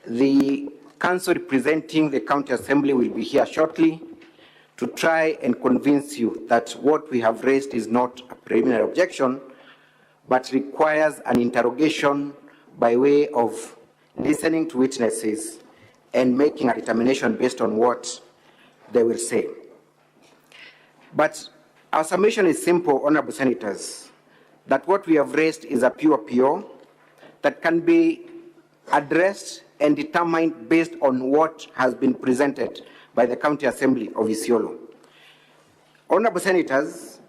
The council representing the County Assembly will be here shortly to try and convince you that what we have raised is not a preliminary objection, but requires an interrogation by way of listening to witnesses and making a determination based on what they will say. But our submission is simple, honorable senators, that what we have raised is a pure PO that can be addressed and determined based on what has been presented by the County Assembly of Isiolo. Honorable senators,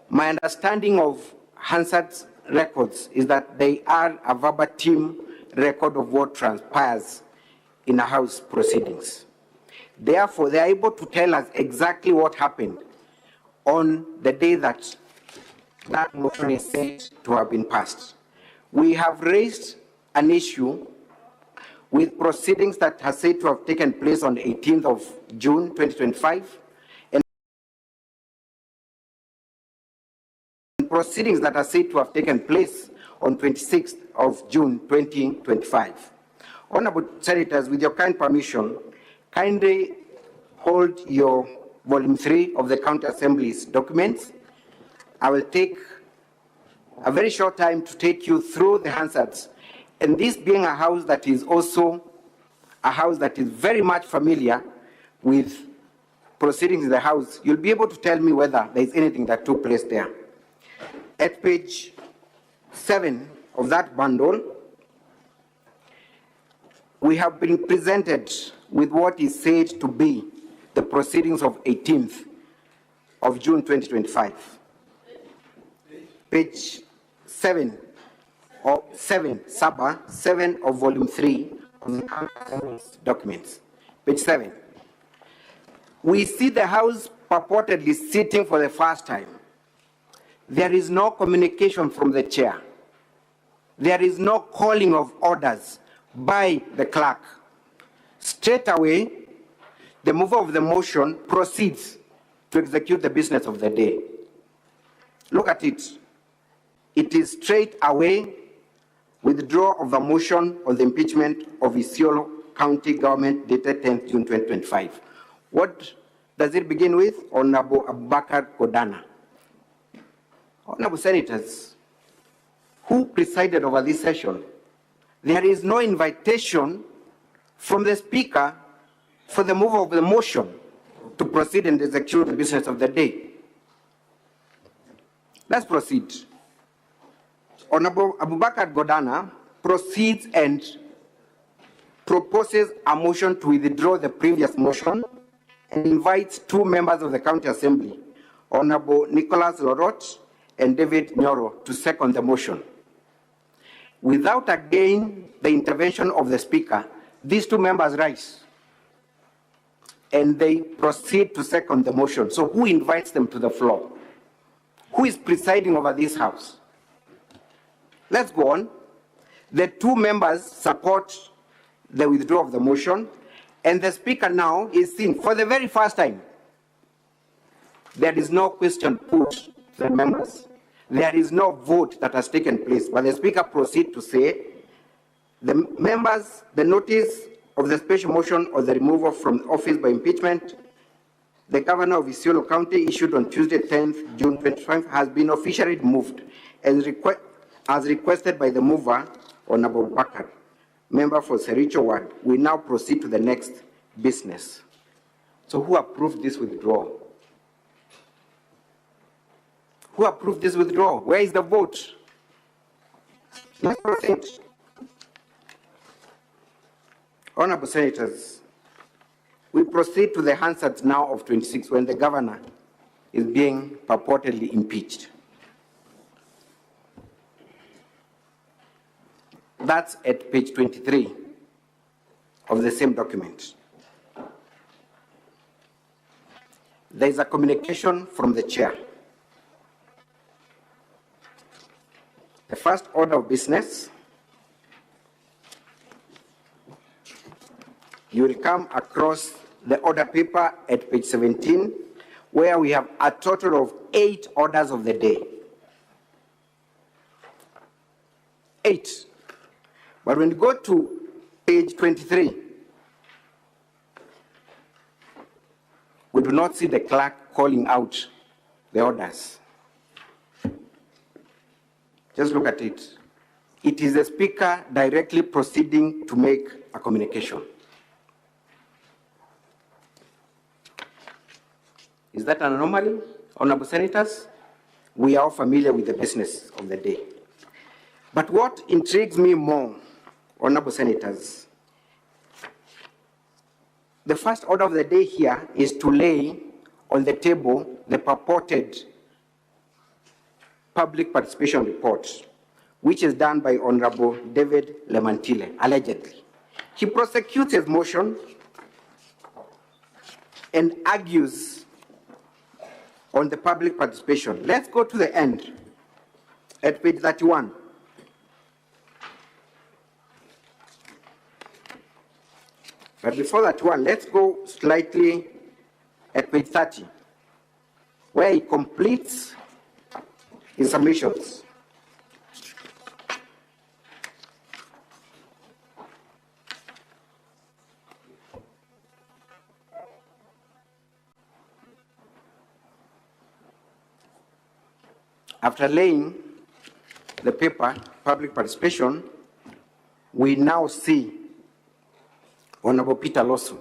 my understanding of Hansard's records is that they are a verbatim record of what transpires in a House proceedings. Therefore, they are able to tell us exactly what happened on the day that that motion is said to have been passed. We have raised an issue with proceedings that are said to have taken place on the 18th of June 2025 and proceedings that are said to have taken place on 26th of June 2025. Honorable senators, with your kind permission, kindly hold your volume 3 of the County Assembly's documents. I will take a very short time to take you through the Hansards. And this being a house that is also a house that is very much familiar with proceedings in the House, you'll be able to tell me whether there is anything that took place there. At page 7 of that bundle, we have been presented with what is said to be the proceedings of 18th of June 2025. Page 7 of 7 of volume 3 of the documents. Page 7. We see the House purportedly sitting for the first time. There is no communication from the chair. There is no calling of orders by the clerk. Straight away, the mover of the motion proceeds to execute the business of the day. Look at it. It is straight away withdrawal of the motion on the impeachment of Isiolo County Government dated 10th June 2025. What does it begin with? Honorable Abubakar Godana. Honorable senators, who presided over this session? There is no invitation from the Speaker for the mover of the motion to proceed and execute the business of the day. Let's proceed. Honorable Abubakar Godana proceeds and proposes a motion to withdraw the previous motion and invites two members of the County Assembly, Honorable Nicholas Lorot and David Nyoro, to second the motion. Without again the intervention of the Speaker, these two members rise and they proceed to second the motion. So who invites them to the floor? Who is presiding over this House? Let's go on. The two members support the withdrawal of the motion, and the Speaker now is seen for the very first time. There is no question put to the members. There is no vote that has taken place, but the Speaker proceeds to say, the members, the notice of the special motion or the removal from office by impeachment, the Governor of Isiolo County issued on Tuesday, 10th June 2025, has been officially moved as requested by the mover, Honorable Bakar, member for Sericho Ward. We now proceed to the next business. So who approved this withdrawal? Who approved this withdrawal? Where is the vote? Let's proceed. Honorable senators, we proceed to the Hansards now of 26 when the governor is being purportedly impeached. That's at page 23 of the same document. There is a communication from the chair. The first order of business, you will come across the order paper at page 17, where we have a total of 8 orders of the day. 8. But when you go to Page 23. We do not see the clerk calling out the orders. Just look at it. It is the speaker directly proceeding to make a communication. Is that an anomaly, honorable senators? We are all familiar with the business of the day. But what intrigues me more, honorable senators, the first order of the day here is to lay on the table the purported public participation report, which is done by Honorable David Lemantile, allegedly. He prosecutes his motion and argues on the public participation. Let's go to the end at page 31. But before that one, let's go slightly at page 30, where he completes his submissions. After laying the paper, public participation, we now see Honorable Peter Losu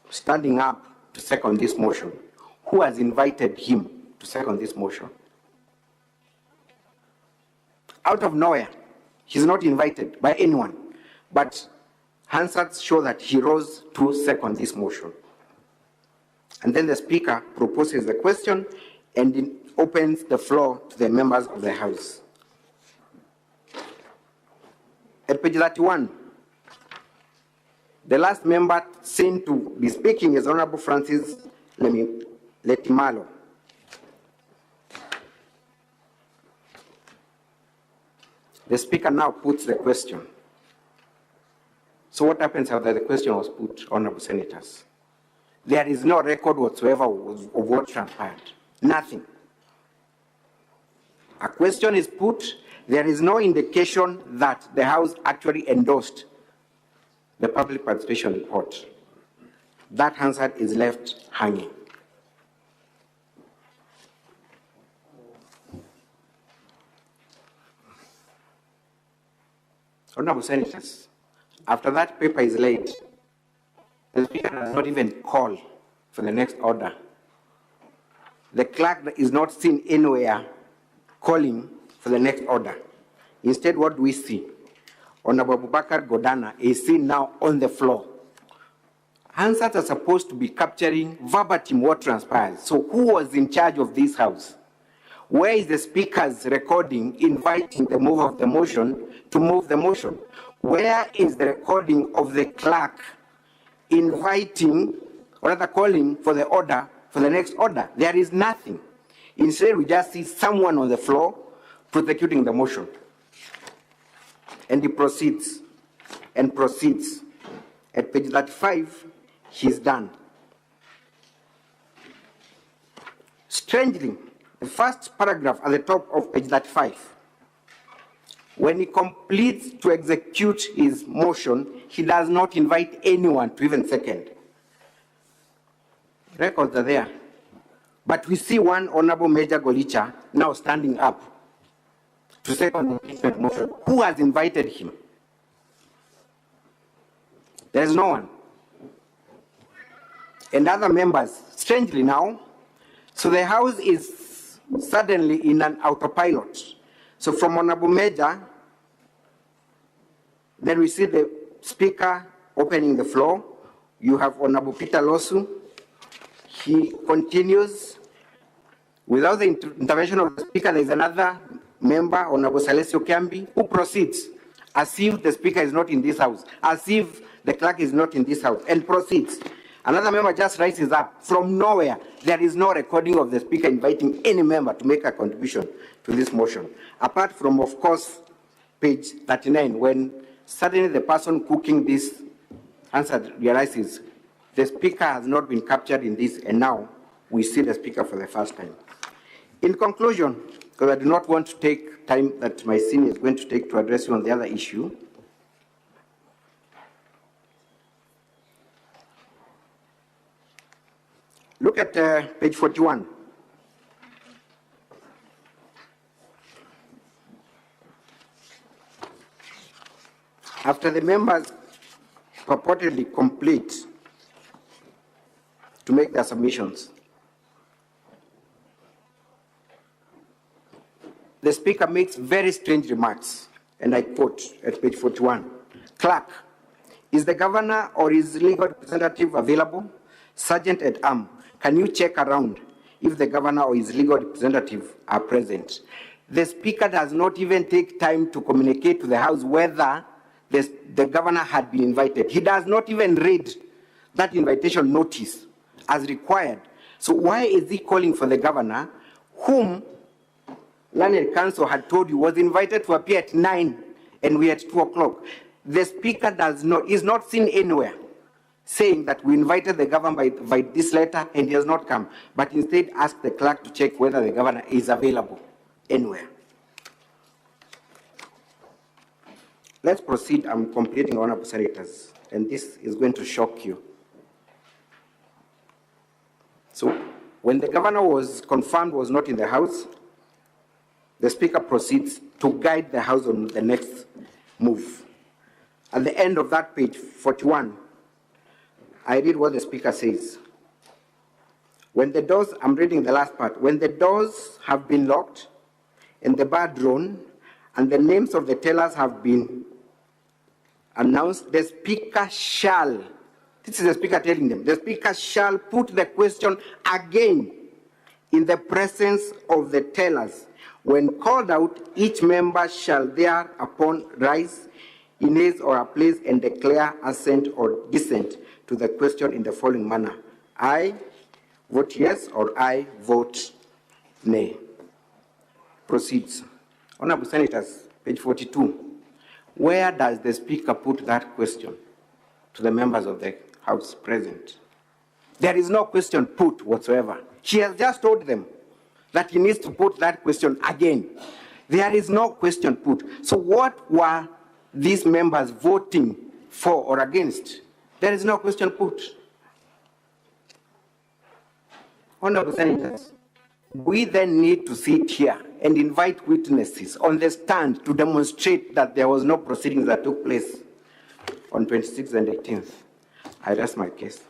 standing up to second this motion. Who has invited him to second this motion? Out of nowhere, he's not invited by anyone, but Hansards show that he rose to second this motion. And then the speaker proposes the question and it opens the floor to the members of the House. At page 31, the last member seen to be speaking is Honorable Francis Letimalo. The speaker now puts the question. So what happens after the question was put, honorable senators? There is no record whatsoever of what transpired. Nothing. A question is put, there is no indication that the House actually endorsed the public participation report. That Hansard is left hanging. Honorable senators, after that paper is laid, the speaker does not even call for the next order. The clerk is not seen anywhere calling for the next order. Instead, what do we see? Honorable Abubakar Godana is seen now on the floor. Hansards are supposed to be capturing verbatim what transpires. So who was in charge of this House? Where is the speaker's recording inviting the mover of the motion to move the motion? Where is the recording of the clerk inviting, or rather calling for the order, for the next order? There is nothing. Instead, we just see someone on the floor prosecuting the motion. And he proceeds and proceeds. At page 35, he's done. Strangely, the first paragraph at the top of page 35, when he completes to execute his motion, he does not invite anyone to even second. Records are there. But we see one Honorable Major Golicha now standing up to second the impeachment motion. Who has invited him? There is no one. And other members, strangely now, so the House is suddenly in an autopilot. So from Honorable Major, then we see the Speaker opening the floor. You have Honorable Peter Losu. He continues. Without the intervention of the Speaker, there is another member, Honorable Salesio Kiambi, who proceeds as if the Speaker is not in this House, as if the clerk is not in this House, and proceeds. Another member just rises up. From nowhere, there is no recording of the Speaker inviting any member to make a contribution to this motion. Apart from, of course, page 39, when suddenly the person cooking this answer realizes the Speaker has not been captured in this, and now we see the Speaker for the first time. In conclusion, because I do not want to take time that my senior is going to take to address you on the other issue, Look at page 41. After the members purportedly complete to make their submissions, the Speaker makes very strange remarks, and I quote at page 41. Clerk, is the Governor or his legal representative available? Sergeant at Arm, can you check around if the Governor or his legal representative are present? The Speaker does not even take time to communicate to the House whether the Governor had been invited. He does not even read that invitation notice as required. So why is he calling for the Governor, whom Learned Counsel had told you was invited to appear at 9 and we at 2 o'clock? The Speaker is not seen anywhere saying that we invited the Governor by this letter and he has not come, but instead asked the clerk to check whether the Governor is available anywhere. Let's proceed. I'm completing, honorable senators, and this is going to shock you. So, when the Governor was confirmed was not in the House, the Speaker proceeds to guide the House on the next move. At the end of that page, 41, I read what the Speaker says. When the doors, I'm reading the last part, when the doors have been locked and the bar drawn and the names of the tellers have been announced, the Speaker shall, this is the Speaker telling them, the Speaker shall put the question again in the presence of the tellers. When called out, each member shall thereupon rise in his or her place and declare assent or dissent to the question in the following manner. I vote yes or I vote nay. Proceeds. Honorable Senators, page 42. Where does the Speaker put that question to the members of the House present? There is no question put whatsoever. She has just told them that he needs to put that question again. There is no question put. So what were these members voting for or against? There is no question put. Honorable Senators, we then need to sit here and invite witnesses on the stand to demonstrate that there was no proceedings that took place on 26th and 18th. I rest my case.